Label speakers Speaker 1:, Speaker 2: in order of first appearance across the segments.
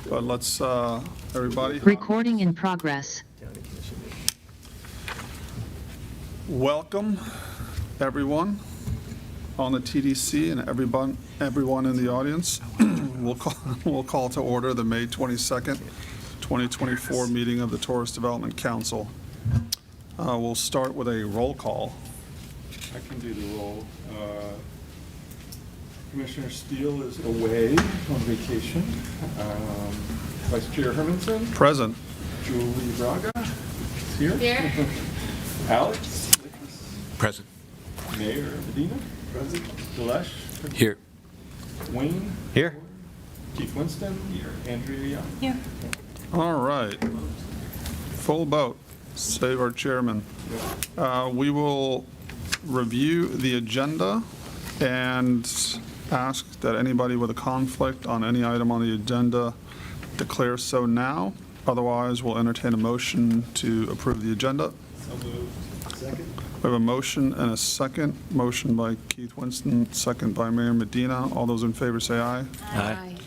Speaker 1: But let's, everybody.
Speaker 2: Recording in progress.
Speaker 1: Welcome, everyone on the TDC and everyone in the audience. We'll call to order the May 22nd, 2024 meeting of the Tourist Development Council. We'll start with a roll call.
Speaker 3: I can do the roll. Commissioner Steele is away on vacation. Vice Chair Hermanson.
Speaker 1: Present.
Speaker 3: Julie Braga is here.
Speaker 4: Here.
Speaker 3: Alex.
Speaker 5: Present.
Speaker 3: Mayor Medina. Present. Dilesh.
Speaker 5: Here.
Speaker 3: Wayne.
Speaker 5: Here.
Speaker 3: Keith Winston. Here. Andrea Young.
Speaker 4: Here.
Speaker 1: All right. Full boat, save our chairman. We will review the agenda and ask that anybody with a conflict on any item on the agenda declare so now. Otherwise, we'll entertain a motion to approve the agenda.
Speaker 3: So moved. Second.
Speaker 1: We have a motion and a second. Motion by Keith Winston, second by Mayor Medina. All those in favor say aye.
Speaker 4: Aye.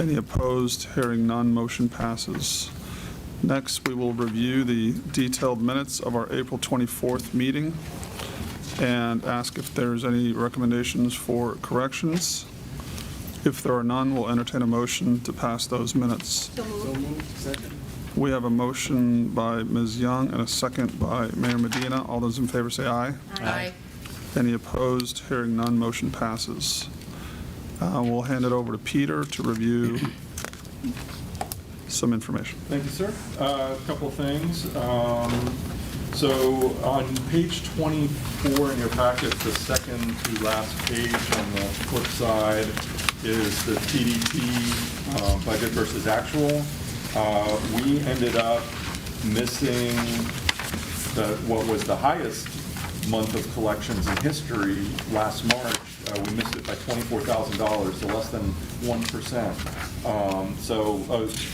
Speaker 1: Any opposed? Hearing none, motion passes. Next, we will review the detailed minutes of our April 24th meeting and ask if there's any recommendations for corrections. If there are none, we'll entertain a motion to pass those minutes.
Speaker 3: So moved. Second.
Speaker 1: We have a motion by Ms. Young and a second by Mayor Medina. All those in favor say aye.
Speaker 4: Aye.
Speaker 1: Any opposed? Hearing none, motion passes. We'll hand it over to Peter to review some information.
Speaker 3: Thank you, sir. A couple of things. So on page 24 in your packet, the second to last page on the flip side is the TDP budget versus actual. We ended up missing what was the highest month of collections in history last March. We missed it by $24,000, so less than 1%. So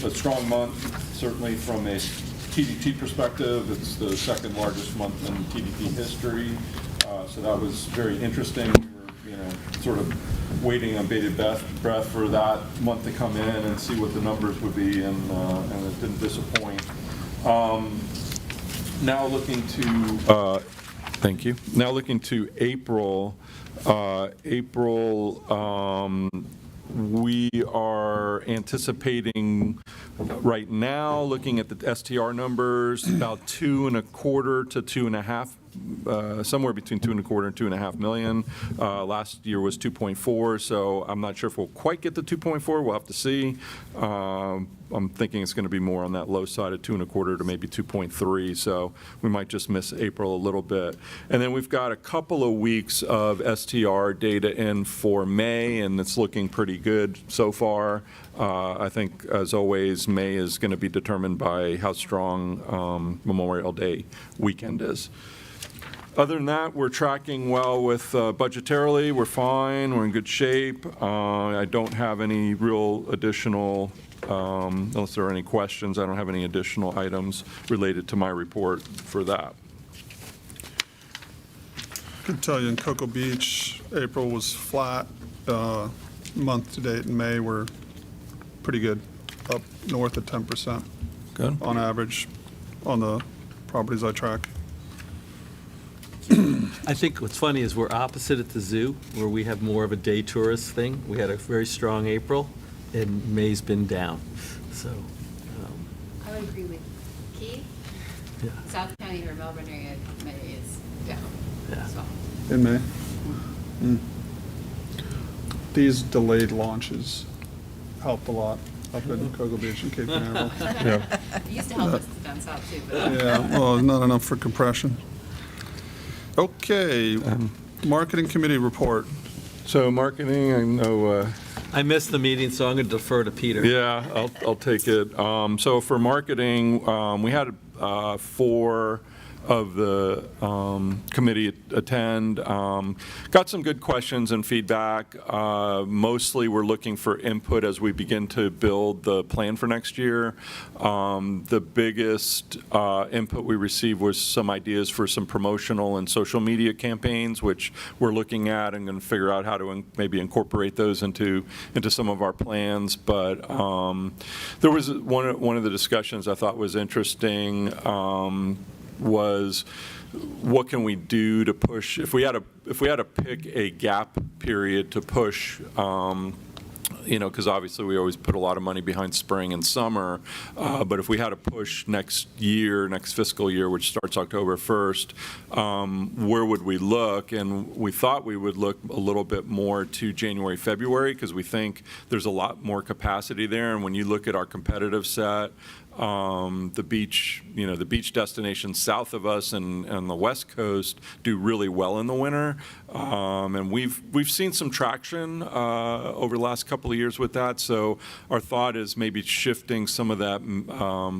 Speaker 3: a strong month, certainly from a TDT perspective. It's the second largest month in TDP history. So that was very interesting. We were, sort of waiting on bated breath for that month to come in and see what the numbers would be, and it didn't disappoint. Now looking to, thank you. Now looking to April. We are anticipating right now, looking at the STR numbers, about 2.25 to 2.5, somewhere between 2.25 and 2.5 million. Last year was 2.4, so I'm not sure if we'll quite get to 2.4. We'll have to see. I'm thinking it's going to be more on that low side of 2.25 to maybe 2.3, so we might just miss April a little bit. And then we've got a couple of weeks of STR data in for May, and it's looking pretty good so far. I think, as always, May is going to be determined by how strong Memorial Day weekend is. Other than that, we're tracking well with budgetarily. We're fine. We're in good shape. I don't have any real additional, unless there are any questions, I don't have any additional items related to my report for that.
Speaker 1: I can tell you in Cocoa Beach, April was flat. Month to date in May, we're pretty good, up north of 10%
Speaker 5: Good.
Speaker 1: on average on the properties I track.
Speaker 6: I think what's funny is we're opposite at the zoo, where we have more of a day tourist thing. We had a very strong April, and May's been down. So,
Speaker 4: I would agree with Keith.
Speaker 6: yeah,
Speaker 4: South County or Melbourne area, May is down.
Speaker 6: Yeah.
Speaker 4: So,
Speaker 1: In May. These delayed launches helped a lot up in Cocoa Beach and Cape Canaveral.
Speaker 3: Yeah.
Speaker 4: it used to help us down south too, but
Speaker 1: Yeah, well, not enough for compression. Okay, marketing committee report.
Speaker 3: So marketing, I know.
Speaker 6: I missed the meeting, so I'm going to defer to Peter.
Speaker 3: Yeah, I'll take it. So for marketing, we had 4 of the committee attend. Got some good questions and feedback. Mostly we're looking for input as we begin to build the plan for next year. The biggest input we received was some ideas for some promotional and social media campaigns, which we're looking at and going to figure out how to maybe incorporate those into some of our plans. But there was one of the discussions I thought was interesting was what can we do to push, if we had to pick a gap period to push, because obviously we always put a lot of money behind spring and summer, but if we had to push next fiscal year, which starts October 1st, where would we look? And we thought we would look a little bit more to January, February, because we think there's a lot more capacity there. And when you look at our competitive set, the beach destinations south of us and on the West Coast do really well in the winter, and we've seen some traction over the last couple of years with that. So our thought is maybe shifting some of that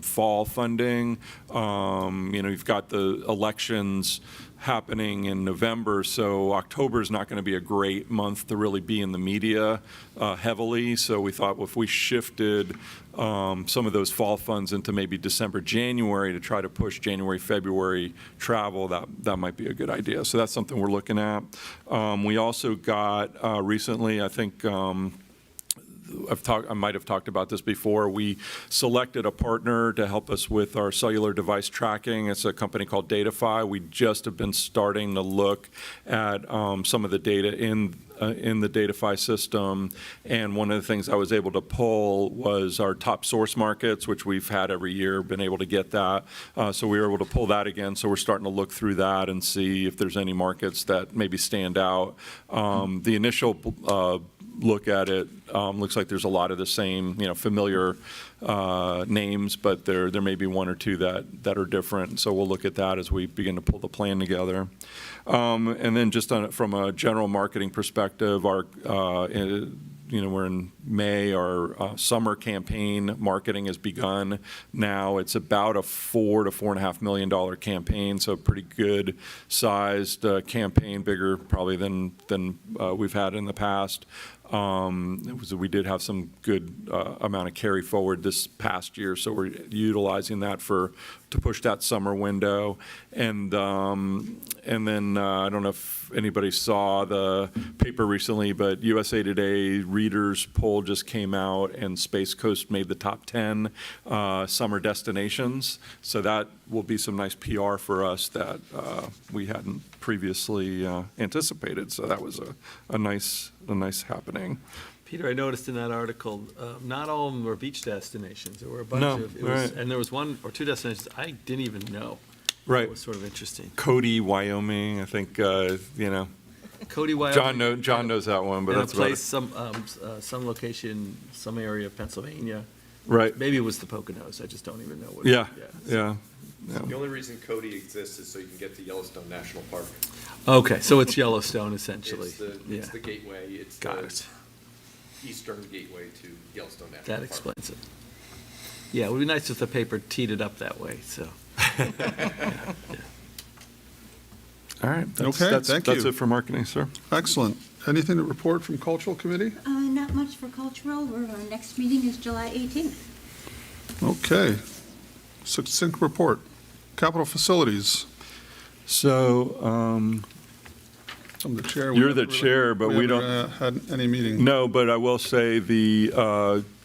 Speaker 3: fall funding. You've got the elections happening in November, so October is not going to be a great month to really be in the media heavily. So we thought if we shifted some of those fall funds into maybe December, January to try to push January, February travel, that might be a good idea. So that's something we're looking at. We also got recently, I think, I might have talked about this before. We selected a partner to help us with our cellular device tracking. It's a company called Datafy. We just have been starting to look at some of the data in the Datafy system, and one of the things I was able to pull was our top source markets, which we've had every year, been able to get that. So we were able to pull that again, so we're starting to look through that and see if there's any markets that maybe stand out. The initial look at it, looks like there's a lot of the same, familiar names, but there may be one or two that are different. So we'll look at that as we begin to pull the plan together. And then just from a general marketing perspective, we're in May, our summer campaign marketing has begun now. It's about a $4 to $4.5 million campaign, so a pretty good sized campaign, bigger probably than we've had in the past. We did have some good amount of carry forward this past year, so we're utilizing that to push that summer window. And then I don't know if anybody saw the paper recently, but USA Today readers poll just came out, and Space Coast made the top 10 summer destinations. So that will be some nice PR for us that we hadn't previously anticipated. So that was a nice happening.
Speaker 6: Peter, I noticed in that article, not all of them were beach destinations. There were a bunch
Speaker 3: No,
Speaker 6: of,
Speaker 3: right.
Speaker 6: and there was one or two destinations I didn't even know.
Speaker 3: Right.
Speaker 6: It was sort of interesting.
Speaker 3: Cody, Wyoming, I think,
Speaker 6: Cody, Wyoming.
Speaker 3: John knows that one, but
Speaker 6: and
Speaker 3: that's
Speaker 6: a
Speaker 3: about
Speaker 6: place,
Speaker 3: it.
Speaker 6: some location, some area of Pennsylvania.
Speaker 3: Right.
Speaker 6: Maybe it was the Poconos. I just don't even know what.
Speaker 3: Yeah,
Speaker 6: so-
Speaker 3: yeah.
Speaker 2: The only reason Cody exists is so you can get to Yellowstone National Park.
Speaker 6: Okay, so it's Yellowstone essentially.
Speaker 2: It's the gateway, it's
Speaker 6: Got
Speaker 2: the
Speaker 6: it.
Speaker 2: eastern gateway to Yellowstone National
Speaker 6: That
Speaker 2: Park.
Speaker 6: explains it. Yeah, it would be nice if the paper teed it up that way, so.
Speaker 3: All right.
Speaker 1: Okay, thank
Speaker 3: That's
Speaker 1: you.
Speaker 3: it for marketing, sir.
Speaker 1: Excellent. Anything to report from Cultural Committee?
Speaker 5: Not much for cultural. Our next meeting is July 18th.
Speaker 1: Okay. Succinct report. Capital Facilities.
Speaker 3: So,
Speaker 1: I'm the chair.
Speaker 3: You're the chair, but we don't-
Speaker 1: haven't had any meeting.
Speaker 3: no, but I will say the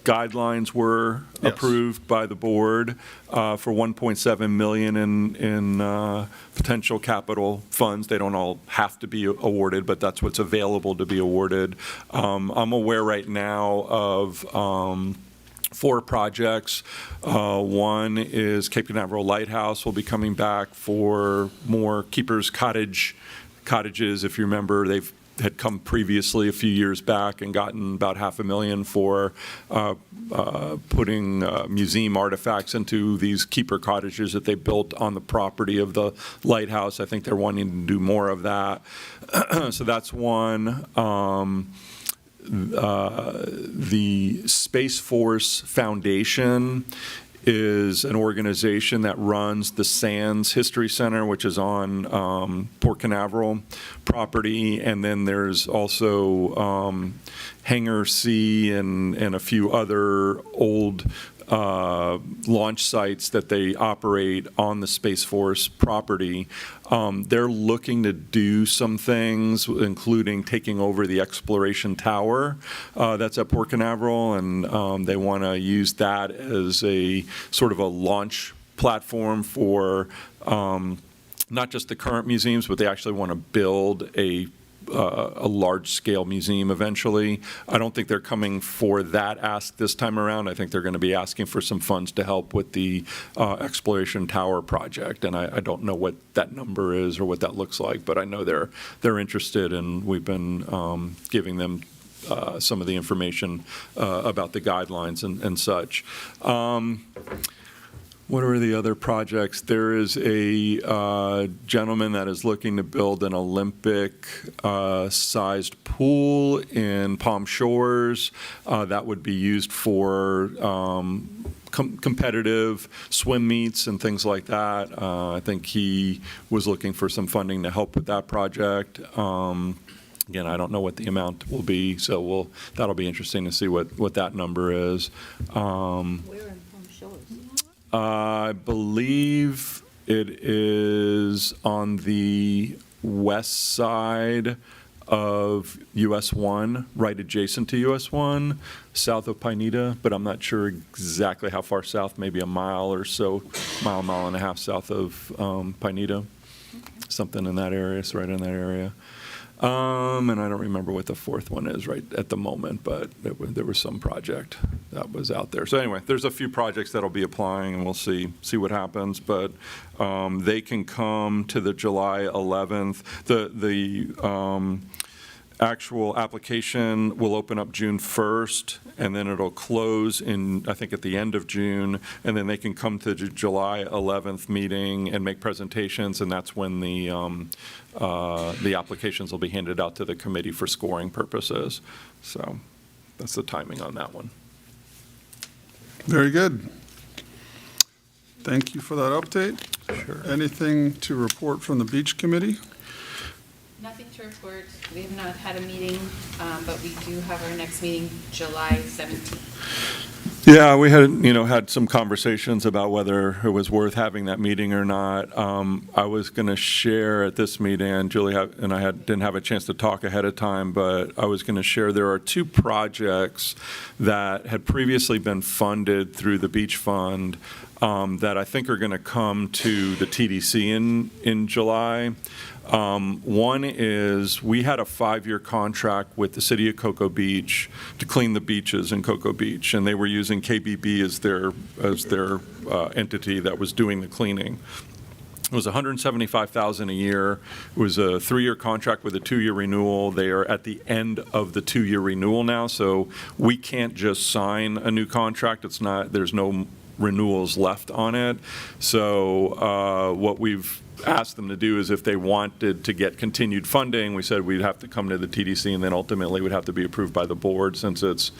Speaker 3: guidelines were
Speaker 1: Yes.
Speaker 3: approved by the board for $1.7 million in potential capital funds. They don't all have to be awarded, but that's what's available to be awarded. I'm aware right now of 4 projects. One is Cape Canaveral Lighthouse will be coming back for more Keeper's cottages. If you remember, they've had come previously a few years back and gotten about $500,000 for putting museum artifacts into these keeper cottages that they built on the property of the lighthouse. I think they're wanting to do more of that. So that's one. The Space Force Foundation is an organization that runs the Sands History Center, which is on Port Canaveral property, and then there's also Hangar C and a few other old launch sites that they operate on the Space Force property. They're looking to do some things, including taking over the exploration tower that's at Port Canaveral, and they want to use that as a sort of a launch platform for not just the current museums, but they actually want to build a large-scale museum eventually. I don't think they're coming for that ask this time around. I think they're going to be asking for some funds to help with the exploration tower project, and I don't know what that number is or what that looks like, but I know they're interested, and we've been giving them some of the information about the guidelines and such. What are the other projects? There is a gentleman that is looking to build an Olympic-sized pool in Palm Shores that would be used for competitive swim meets and things like that. I think he was looking for some funding to help with that project. Again, I don't know what the amount will be, so that'll be interesting to see what that number is.
Speaker 5: Where in Palm Shores?
Speaker 3: I believe it is on the west side of US 1, right adjacent to US 1, south of Pineda, but I'm not sure exactly how far south, maybe a mile or so, mile and a half south of Pineda. Something in that area, it's right in that area. And I don't remember what the fourth one is right at the moment, but there was some project that was out there. So anyway, there's a few projects that'll be applying, and we'll see what happens. But they can come to the July 11th. The actual application will open up June 1st, and then it'll close I think at the end of June, and then they can come to the July 11th meeting and make presentations, and that's when the applications will be handed out to the committee for scoring purposes. So that's the timing on that one.
Speaker 1: Very good. Thank you for that update.
Speaker 3: Sure.
Speaker 1: Anything to report from the Beach Committee?
Speaker 4: Nothing to report. We have not had a meeting, but we do have our next meeting July 17th.
Speaker 3: Yeah, we had some conversations about whether it was worth having that meeting or not. I was going to share at this meeting, and Julie and I didn't have a chance to talk ahead of time, but I was going to share there are two projects that had previously been funded through the Beach Fund that I think are going to come to the TDC in July. One is we had a 5-year contract with the city of Cocoa Beach to clean the beaches in Cocoa Beach, and they were using KBB as their entity that was doing the cleaning. It was $175,000 a year. It was a 3-year contract with a 2-year renewal. They are at the end of the 2-year renewal now, so we can't just sign a new contract. There's no renewals left on it. So what we've asked them to do is if they wanted to get continued funding, we said we'd have to come to the TDC, and then ultimately would have to be approved by the board since it's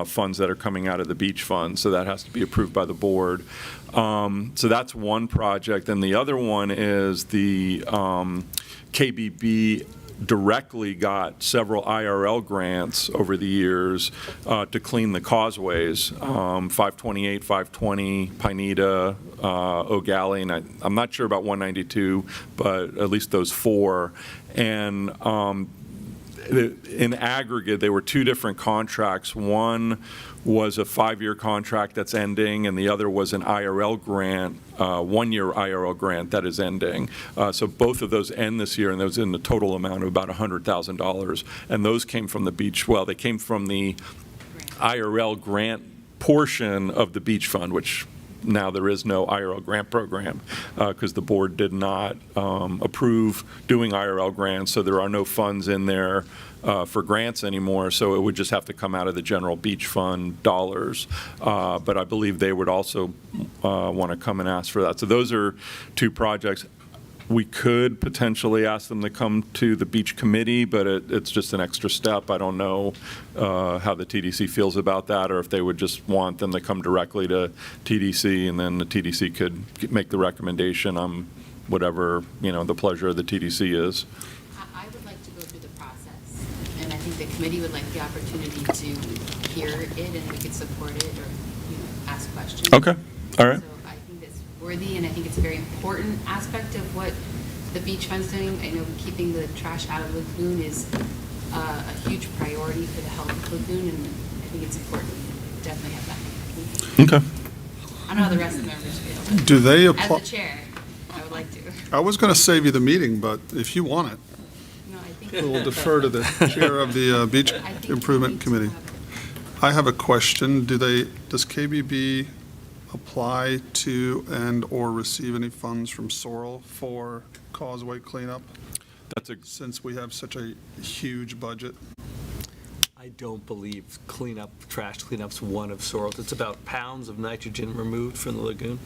Speaker 3: funds that are coming out of the beach fund. So that has to be approved by the board. So that's one project. And the other one is the KBB directly got several IRL grants over the years to clean the causeways, 528, 520, Pineda, O'Galley, and I'm not sure about 192, but at least those 4. And in aggregate, they were 2 different contracts. One was a 5-year contract that's ending, and the other was an IRL grant, 1-year IRL grant that is ending. So both of those end this year, and those in the total amount of about $100,000. And those came from the beach. Well, they came from the IRL grant portion of the beach fund, which now there is no IRL grant program because the board did not approve doing IRL grants, so there are no funds in there for grants anymore, so it would just have to come out of the general beach fund dollars. But I believe they would also want to come and ask for that. So those are 2 projects. We could potentially ask them to come to the beach committee, but it's just an extra step. I don't know how the TDC feels about that, or if they would just want them to come directly to TDC, and then the TDC could make the recommendation on whatever, the pleasure of the TDC is.
Speaker 4: I would like to go through the process, and I think the committee would like the opportunity to hear it, and we could support it or, ask questions.
Speaker 3: Okay, all right.
Speaker 4: So I think that's worthy, and I think it's a very important aspect of what the beach fund's doing. I know keeping the trash out of the lagoon is a huge priority for the health of the lagoon, and I think it's important. Definitely have that.
Speaker 3: Okay.
Speaker 4: I don't know how the rest of the members feel, but
Speaker 1: Do they
Speaker 4: as
Speaker 1: apply?
Speaker 4: the chair, I would like to.
Speaker 1: I was going to save you the meeting, but if you want it,
Speaker 4: No, I think.
Speaker 1: we will defer to the chair of the Beach
Speaker 4: I think we
Speaker 1: Improvement
Speaker 4: need to
Speaker 1: Committee.
Speaker 4: have it.
Speaker 1: I have a question. Does KBB apply to and/or receive any funds from Sorrel for causeway cleanup,
Speaker 3: That's a
Speaker 1: since we have such a huge budget?
Speaker 6: I don't believe trash cleanup's one of Sorrel's. It's about pounds of nitrogen removed from the lagoon.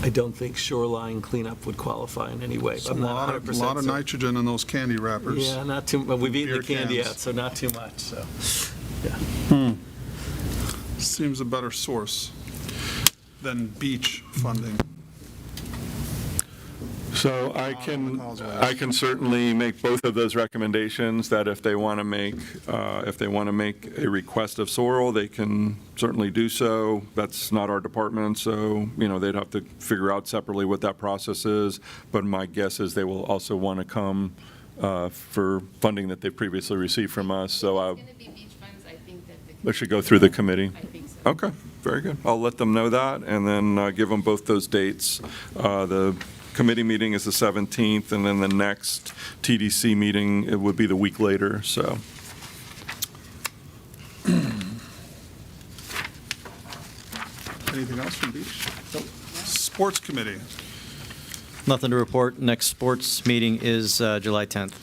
Speaker 6: I don't think shoreline cleanup would qualify in any way.
Speaker 1: It's a
Speaker 6: I'm not
Speaker 1: lot
Speaker 6: 100%
Speaker 1: of
Speaker 6: certain.
Speaker 1: nitrogen in those candy wrappers.
Speaker 6: Yeah, not too, well, we've eaten the
Speaker 1: Beer
Speaker 6: candy
Speaker 1: cans.
Speaker 6: out, so not too much, so, yeah.
Speaker 1: Seems a better source than beach funding.
Speaker 3: So I can certainly make both of those recommendations, that if they want to make a request of Sorrel, they can certainly do so. That's not our department, so, they'd have to figure out separately what that process is. But my guess is they will also want to come for funding that they've previously received from us, so
Speaker 4: If it's going to be beach funds, I think that
Speaker 3: it should go through the committee.
Speaker 4: I think so.
Speaker 3: Okay, very good. I'll let them know that, and then give them both those dates. The committee meeting is the 17th, and then the next TDC meeting, it would be the week later, so.
Speaker 1: Anything else from beach? Nope. Sports Committee.
Speaker 7: Nothing to report. Next sports meeting is July 10th.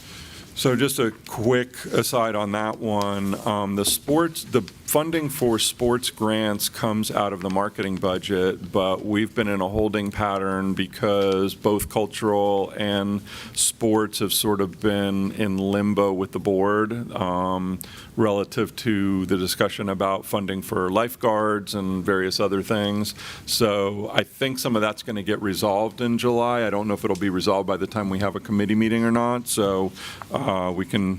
Speaker 3: So just a quick aside on that one, the funding for sports grants comes out of the marketing budget, but we've been in a holding pattern because both cultural and sports have sort of been in limbo with the board relative to the discussion about funding for lifeguards and various other things. So I think some of that's going to get resolved in July. I don't know if it'll be resolved by the time we have a committee meeting or not. So we can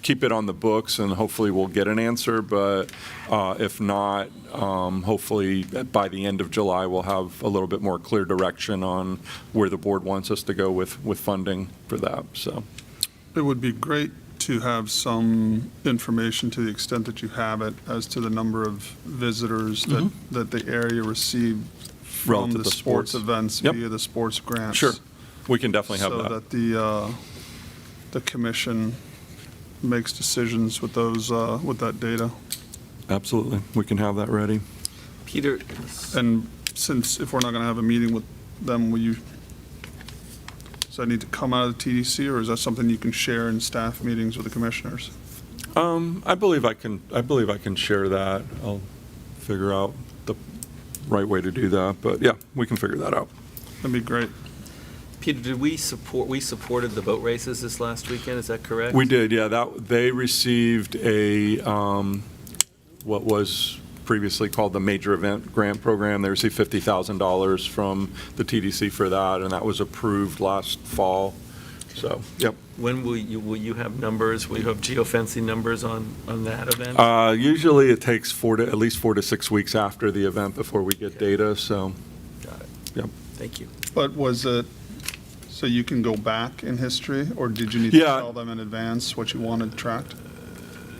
Speaker 3: keep it on the books, and hopefully we'll get an answer. But if not, hopefully by the end of July, we'll have a little bit more clear direction on where the board wants us to go with funding for that. So
Speaker 1: It would be great to have some information, to the extent that you have it, as to the number of visitors that the area received from
Speaker 3: Relative
Speaker 1: the
Speaker 3: to
Speaker 1: sports
Speaker 3: sports.
Speaker 1: events
Speaker 3: Yep.
Speaker 1: via the sports grants.
Speaker 3: sure, we can definitely have
Speaker 1: So
Speaker 3: that.
Speaker 1: that the commission makes decisions with those, with that data.
Speaker 3: Absolutely, we can have that ready.
Speaker 6: Peter,
Speaker 1: And since, if we're not going to have a meeting with them, does that need to come out of the TDC, or is that something you can share in staff meetings with the commissioners?
Speaker 3: I believe I can share that. I'll figure out the right way to do that, but yeah, we can figure that out.
Speaker 1: That'd be great.
Speaker 6: Peter, did we supported the boat races this last weekend, is that correct?
Speaker 3: We did, yeah, they received what was previously called the Major Event Grant Program. They received $50,000 from the TDC for that, and that was approved last fall. So, yep.
Speaker 6: When will you have numbers, will you have geofencing numbers on that event?
Speaker 3: Usually it takes at least 4 to 6 weeks after the event before we get data, so,
Speaker 6: Got it,
Speaker 3: yep.
Speaker 6: thank you.
Speaker 1: But was it, so you can go back in history, or did you need to
Speaker 3: Yeah.
Speaker 1: tell them in advance what you wanted tracked?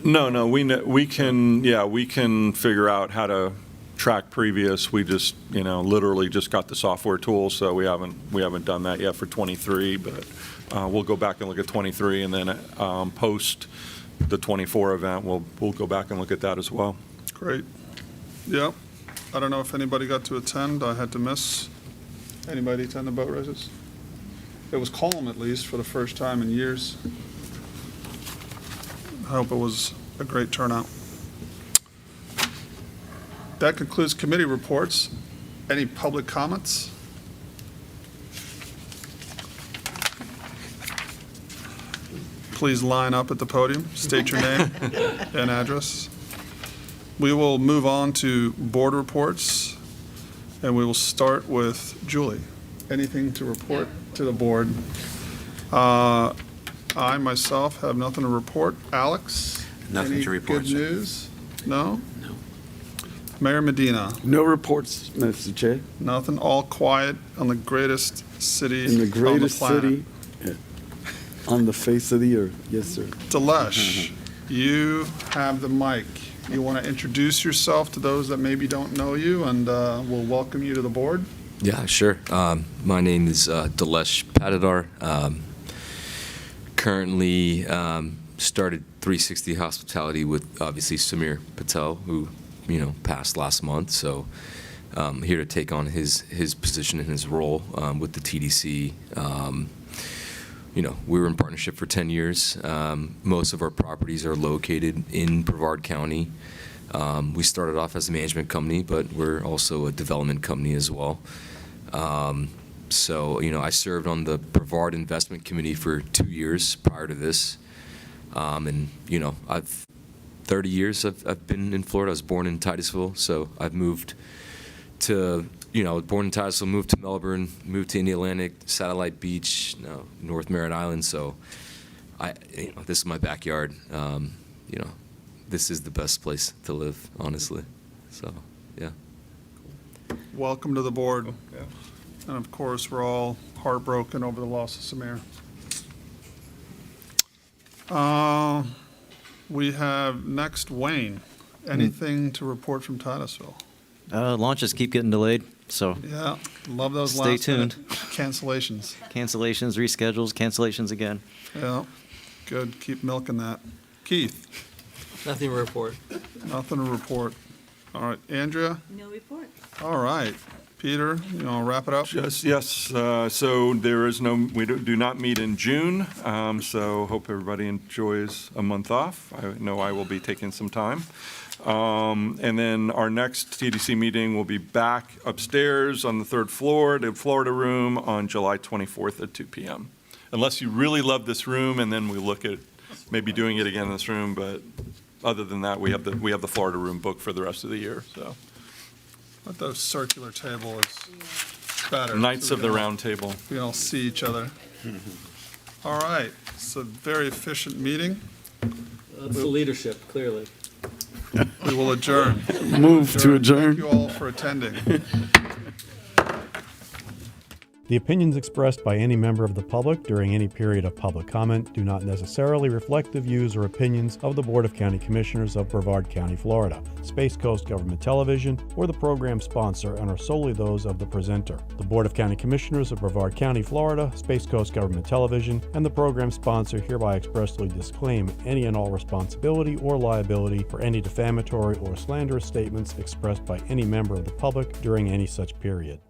Speaker 3: No, we can figure out how to track previous. We just, literally just got the software tool, so we haven't done that yet for 23, but we'll go back and look at 23, and then post the 24 event, we'll go back and look at that as well.
Speaker 1: Great. Yep. I don't know if anybody got to attend. I had to miss. Anybody attend the boat races? It was calm, at least, for the first time in years. I hope it was a great turnout. That concludes committee reports. Any public comments? please line up at the podium, state your name and address. We will move on to board reports, and we will start with Julie. Anything to report to the board? I myself have nothing to report. Alex?
Speaker 8: Nothing
Speaker 1: any
Speaker 8: to report,
Speaker 1: Good
Speaker 8: sir.
Speaker 1: news? No?
Speaker 8: No.
Speaker 1: Mayor Medina?
Speaker 9: No reports, Mr. Chair.
Speaker 1: Nothing, all quiet on the greatest city
Speaker 9: In the
Speaker 1: on the
Speaker 9: greatest
Speaker 1: planet.
Speaker 9: city on the face of the earth. Yes, sir.
Speaker 1: Delesh, you have the mic. You want to introduce yourself to those that maybe don't know you, and we'll welcome you to the board.
Speaker 10: Yeah, sure. My name is Delesh Patidar. Currently started 360 Hospitality with obviously Samir Patel, who passed last month. So here to take on his position and his role with the TDC. We were in partnership for 10 years. Most of our properties are located in Brevard County. We started off as a management company, but we're also a development company as well. I served on the Brevard Investment Committee for 2 years prior to this. I've 30 years I've been in Florida. I was born in Titusville, so I've moved to, born in Titusville, moved to Melbourne, moved to Indian Atlantic, Satellite Beach, North Merritt Island. So this is my backyard. This is the best place to live, honestly. So, yeah.
Speaker 1: Welcome to the board. And of course, we're all heartbroken over the loss of Samir. We have next Wayne. Anything to report from Titusville?
Speaker 7: Launches keep getting delayed, so
Speaker 1: Yeah, love those
Speaker 7: Stay
Speaker 1: last minute
Speaker 7: tuned.
Speaker 1: cancellations.
Speaker 7: cancellations, reschedules, cancellations again.
Speaker 1: Yeah, good, keep milking that. Keith,
Speaker 6: Nothing to report.
Speaker 1: nothing to report. All right, Andrea?
Speaker 5: No report.
Speaker 1: All right. Peter, you want to wrap it up?
Speaker 3: Yes, so there is we do not meet in June, so hope everybody enjoys a month off. I know I will be taking some time. And then our next TDC meeting will be back upstairs on the third floor, the Florida Room, on July 24th at 2 p.m. Unless you really love this room, and then we look at maybe doing it again in this room, but other than that, we have the Florida Room booked for the rest of the year, so.
Speaker 1: But the circular table is better.
Speaker 3: Knights
Speaker 1: so
Speaker 3: of
Speaker 1: we
Speaker 3: the
Speaker 1: can all-
Speaker 3: Round Table.
Speaker 1: We all see each other. All right, it's a very efficient meeting.
Speaker 6: That's the leadership, clearly.
Speaker 1: We will adjourn.
Speaker 9: Move to adjourn.
Speaker 1: Thank you all for attending.
Speaker 11: The opinions expressed by any member of the public during any period of public comment do not necessarily reflect the views or opinions of the Board of County Commissioners of Brevard County, Florida, Space Coast Government Television, or the program sponsor, and are solely those of the presenter. The Board of County Commissioners of Brevard County, Florida, Space Coast Government Television, and the program sponsor hereby expressly disclaim any and all responsibility or liability for any defamatory or slanderous statements expressed by any member of the public during any such period.